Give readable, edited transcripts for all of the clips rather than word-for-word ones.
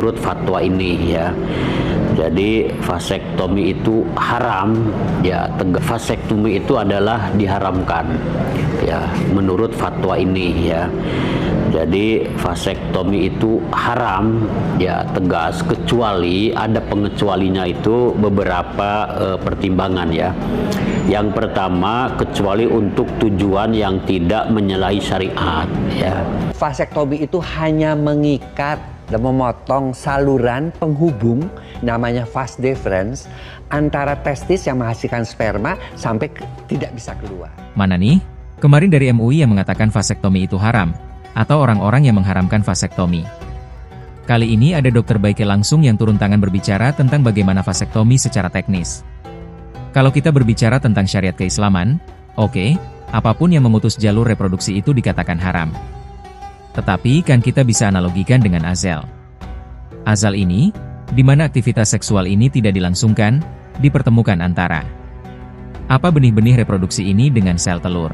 menurut fatwa ini ya. Jadi vasektomi itu haram ya, vasektomi itu adalah diharamkan ya menurut fatwa ini ya. Jadi vasektomi itu haram ya, tegas, kecuali ada pengecualinya itu beberapa pertimbangan ya. Yang pertama, kecuali untuk tujuan yang tidak menyalahi syariat ya. Vasektomi itu hanya mengikat dan memotong saluran penghubung namanya vas deferens antara testis yang menghasilkan sperma sampai tidak bisa keluar. Mana nih? Kemarin dari MUI yang mengatakan vasektomi itu haram, atau orang-orang yang mengharamkan vasektomi. Kali ini ada Dr. Baike langsung yang turun tangan berbicara tentang bagaimana vasektomi secara teknis. Kalau kita berbicara tentang syariat keislaman, oke, apapun yang memutus jalur reproduksi itu dikatakan haram. Tetapi kan kita bisa analogikan dengan azal. Azal ini, di mana aktivitas seksual ini tidak dilangsungkan, dipertemukan antara apa benih-benih reproduksi ini dengan sel telur.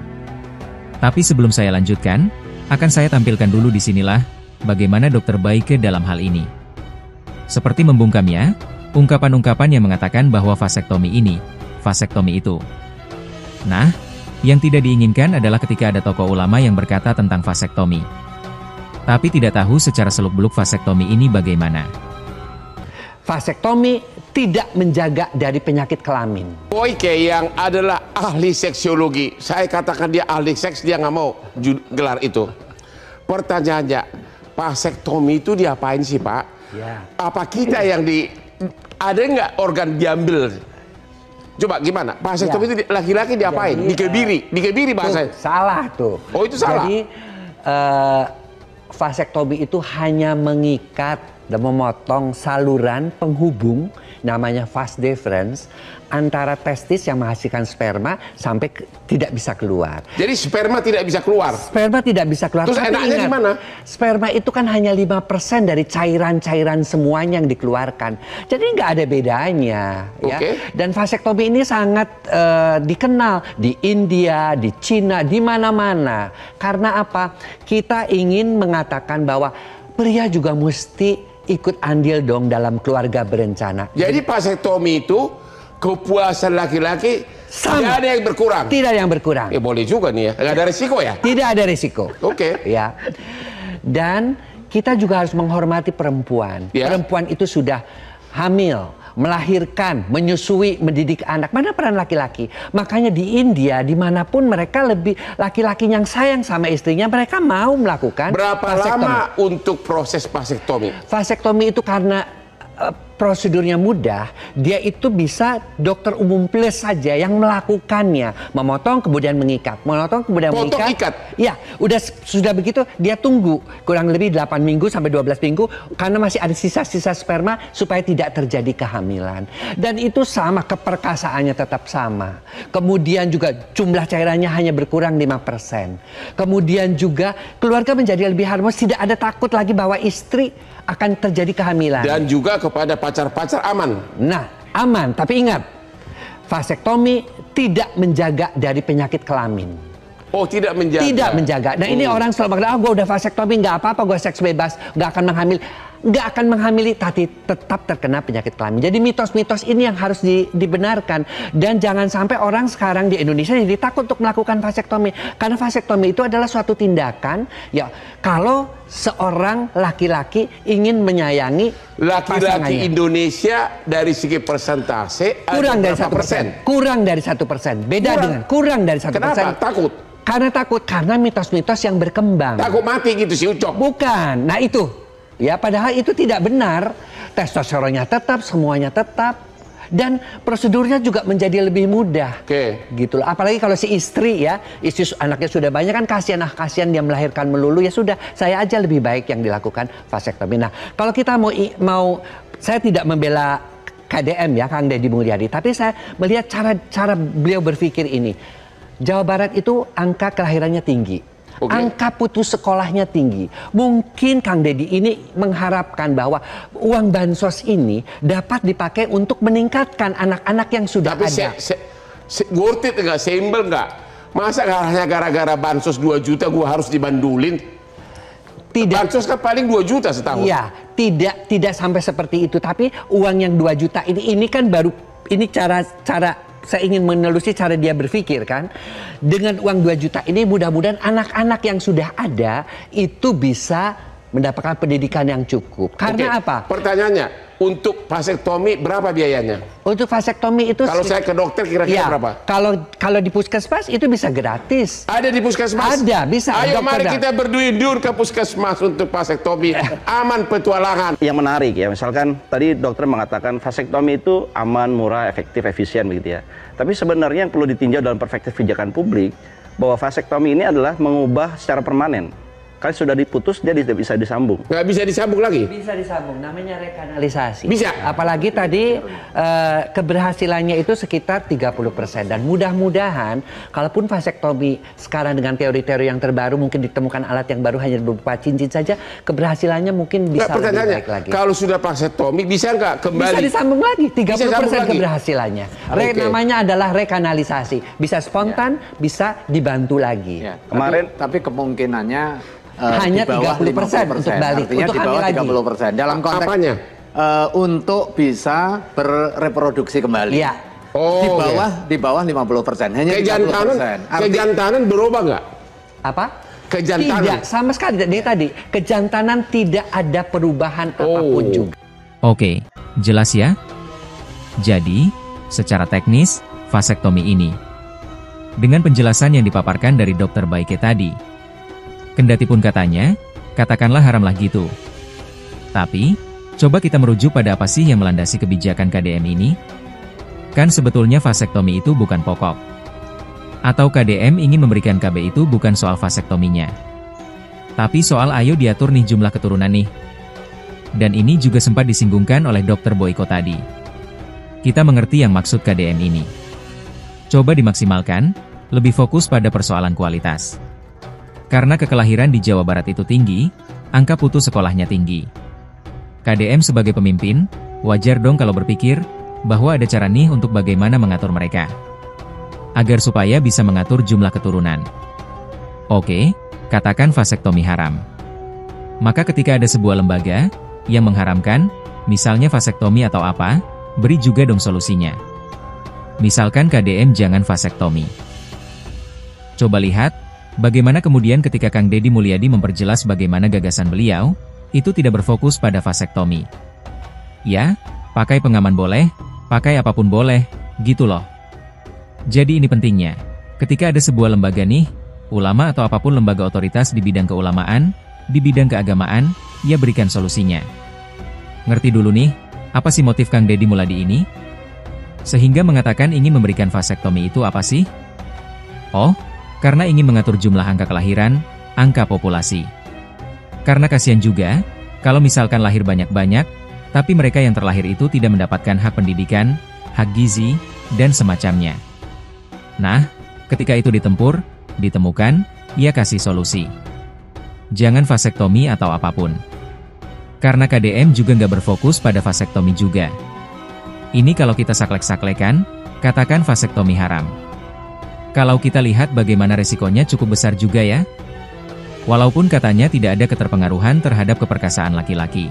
Tapi sebelum saya lanjutkan, akan saya tampilkan dulu di sinilah bagaimana Dr. Baike dalam hal ini. Seperti membungkamnya, ungkapan-ungkapan yang mengatakan bahwa vasektomi ini, vasektomi itu. Nah, yang tidak diinginkan adalah ketika ada tokoh ulama yang berkata tentang vasektomi, tapi tidak tahu secara seluk-beluk vasektomi ini bagaimana. Vasektomi tidak menjaga dari penyakit kelamin. Baike yang adalah ahli seksiologi, saya katakan dia ahli seks, dia nggak mau gelar itu. Pertanyaannya, vasektomi itu diapain sih Pak? Ya. Apa kita yang ada nggak organ diambil? Coba gimana? Vasektomi itu laki-laki diapain? Jadi, dikebiri bahasa. Salah tuh. Oh itu salah. Jadi vasektomi itu hanya mengikat dan memotong saluran penghubung namanya vas deferens antara testis yang menghasilkan sperma sampai tidak bisa keluar. Jadi sperma tidak bisa keluar? Sperma tidak bisa keluar. Terus tapi enaknya ingat, gimana? Sperma itu kan hanya 5% dari cairan-cairan semuanya yang dikeluarkan. Jadi nggak ada bedanya. Ya. Dan vasektomi ini sangat dikenal di India, di Cina, di mana-mana. Karena apa? Kita ingin mengatakan bahwa pria juga mesti ikut andil dong dalam keluarga berencana. Jadi vasektomi itu kepuasan laki-laki tidak ada yang berkurang. Tidak ada yang berkurang. Ya boleh juga nih ya. Nggak ada risiko ya? Tidak ada risiko. Oke. Ya. Dan kita juga harus menghormati perempuan. Ya. Perempuan itu sudah hamil, melahirkan, menyusui, mendidik anak. Mana peran laki-laki? Makanya di India, dimanapun mereka lebih laki-laki yang sayang sama istrinya, mereka mau melakukan Berapa vasektomi. lama untuk proses vasektomi? Vasektomi itu karena prosedurnya mudah, dia itu bisa dokter umum plus saja yang melakukannya, memotong kemudian mengikat, memotong kemudian mengikat. Ikat. Ya, sudah begitu dia tunggu kurang lebih 8 minggu sampai 12 minggu karena masih ada sisa-sisa sperma supaya tidak terjadi kehamilan. Dan itu sama, keperkasaannya tetap sama. Kemudian juga jumlah cairannya hanya berkurang 5%. Kemudian juga keluarga menjadi lebih harmonis, tidak ada takut lagi bahwa istri akan terjadi kehamilan. Dan juga kepada pacar-pacar aman. Nah, aman. Tapi ingat, vasektomi tidak menjaga dari penyakit kelamin. Oh, tidak menjaga. Tidak menjaga. Nah, ini orang selalu bilang, gue udah vasektomi, nggak apa-apa, gue seks bebas, nggak akan menghamil. Nggak akan menghamili, tapi tetap terkena penyakit kelamin. Jadi mitos-mitos ini yang harus dibenarkan. Dan jangan sampai orang sekarang di Indonesia jadi takut untuk melakukan vasektomi. Karena vasektomi itu adalah suatu tindakan, ya kalau seorang laki-laki ingin menyayangi laki-laki Indonesia dari segi persentase kurang dari 1%. Kurang dari 1%. Beda dengan kurang dari 1%. Kenapa? Takut? Karena mitos-mitos yang berkembang. Takut mati gitu si Ucok? Bukan. Nah itu. Ya, padahal itu tidak benar. Testosteronnya tetap, semuanya tetap. Dan prosedurnya juga menjadi lebih mudah. Gitu loh. Apalagi kalau si istri ya, istri anaknya sudah banyak kan kasihan dia melahirkan melulu, ya sudah, saya aja lebih baik yang dilakukan vasektomi. Nah, kalau kita mau saya tidak membela KDM ya, Kang Deddy Mulyadi, tapi saya melihat cara beliau berpikir ini. Jawa Barat itu angka kelahirannya tinggi. Angka putus sekolahnya tinggi. Mungkin Kang Deddy ini mengharapkan bahwa uang bansos ini dapat dipakai untuk meningkatkan anak-anak yang sudah ada. Tapi worth it nggak? Seimbel nggak? Masa hanya gara-gara bansos 2 juta gue harus dibandulin? Tidak. Bansos kan paling 2 juta setahun. Iya, tidak sampai seperti itu. Tapi uang yang 2 juta ini kan baru, ini cara saya ingin menelusuri cara dia berpikir kan. Dengan uang 2 juta ini mudah-mudahan anak-anak yang sudah ada itu bisa mendapatkan pendidikan yang cukup. Karena apa? Pertanyaannya, untuk vasektomi berapa biayanya? Untuk vasektomi itu kalau saya ke dokter kira-kira berapa? Kalau di puskesmas itu bisa gratis. Ada di puskesmas? Ada, bisa. Ayo mari kita berduyun-duyun ke puskesmas untuk vasektomi. Aman petualangan. Yang menarik ya, misalkan tadi dokter mengatakan vasektomi itu aman, murah, efektif, efisien begitu ya. Tapi sebenarnya yang perlu ditinjau dalam perspektif kebijakan publik bahwa vasektomi ini adalah mengubah secara permanen. Kan sudah diputus, dia tidak bisa disambung. Nggak bisa disambung lagi? Bisa disambung, namanya rekanalisasi. Bisa? Apalagi tadi keberhasilannya itu sekitar 30%. Dan mudah-mudahan, kalaupun vasektomi sekarang dengan teori-teori yang terbaru, mungkin ditemukan alat yang baru hanya berupa cincin saja, keberhasilannya mungkin bisa lebih baik lagi. Kalau sudah vasektomi, bisa nggak kembali? Bisa disambung lagi, 30% keberhasilannya. Namanya adalah rekanalisasi. Bisa spontan, bisa dibantu lagi. Ya, kemarin tapi kemungkinannya hanya 30% untuk balik, artinya untuk di bawah hamil 30%. Dalam konteks apanya? Untuk bisa berreproduksi kembali. Iya. Di bawah 50%, hanya 30%. Kejantanan berubah nggak? Apa? Kejantanan. Tidak, sama sekali. Dia tadi, kejantanan tidak ada perubahan apapun juga. Oke, jelas ya? Jadi, secara teknis, vasektomi ini, dengan penjelasan yang dipaparkan dari Dr. Baike tadi, kendati pun katanya, katakanlah haramlah gitu. Tapi, coba kita merujuk pada apa sih yang melandasi kebijakan KDM ini? Kan sebetulnya vasektomi itu bukan pokok. Atau KDM ingin memberikan KB itu bukan soal vasektominya. Tapi soal ayo diatur nih jumlah keturunan nih. Dan ini juga sempat disinggungkan oleh Dr. Boyko tadi. Kita mengerti yang maksud KDM ini. Coba dimaksimalkan, lebih fokus pada persoalan kualitas. Karena kekelahiran di Jawa Barat itu tinggi, angka putus sekolahnya tinggi. KDM sebagai pemimpin, wajar dong kalau berpikir, bahwa ada cara nih untuk bagaimana mengatur mereka. Agar supaya bisa mengatur jumlah keturunan. Oke, katakan vasektomi haram. Maka ketika ada sebuah lembaga, yang mengharamkan, misalnya vasektomi atau apa, beri juga dong solusinya. Misalkan KDM jangan vasektomi. Coba lihat, bagaimana kemudian ketika Kang Deddy Mulyadi memperjelas bagaimana gagasan beliau, itu tidak berfokus pada vasektomi. Ya, pakai pengaman boleh, pakai apapun boleh, gitu loh. Jadi ini pentingnya, ketika ada sebuah lembaga nih, ulama atau apapun lembaga otoritas di bidang keulamaan, di bidang keagamaan, ya berikan solusinya. Ngerti dulu nih, apa sih motif Kang Deddy Mulyadi ini? Sehingga mengatakan ingin memberikan vasektomi itu apa sih? Oh, karena ingin mengatur jumlah angka kelahiran, angka populasi. Karena kasihan juga, kalau misalkan lahir banyak-banyak, tapi mereka yang terlahir itu tidak mendapatkan hak pendidikan, hak gizi, dan semacamnya. Nah, ketika itu ditemukan, ia kasih solusi. Jangan vasektomi atau apapun. Karena KDM juga nggak berfokus pada vasektomi juga. Ini kalau kita saklek-saklekan, katakan vasektomi haram. Kalau kita lihat bagaimana resikonya cukup besar juga ya. Walaupun katanya tidak ada keterpengaruhan terhadap keperkasaan laki-laki.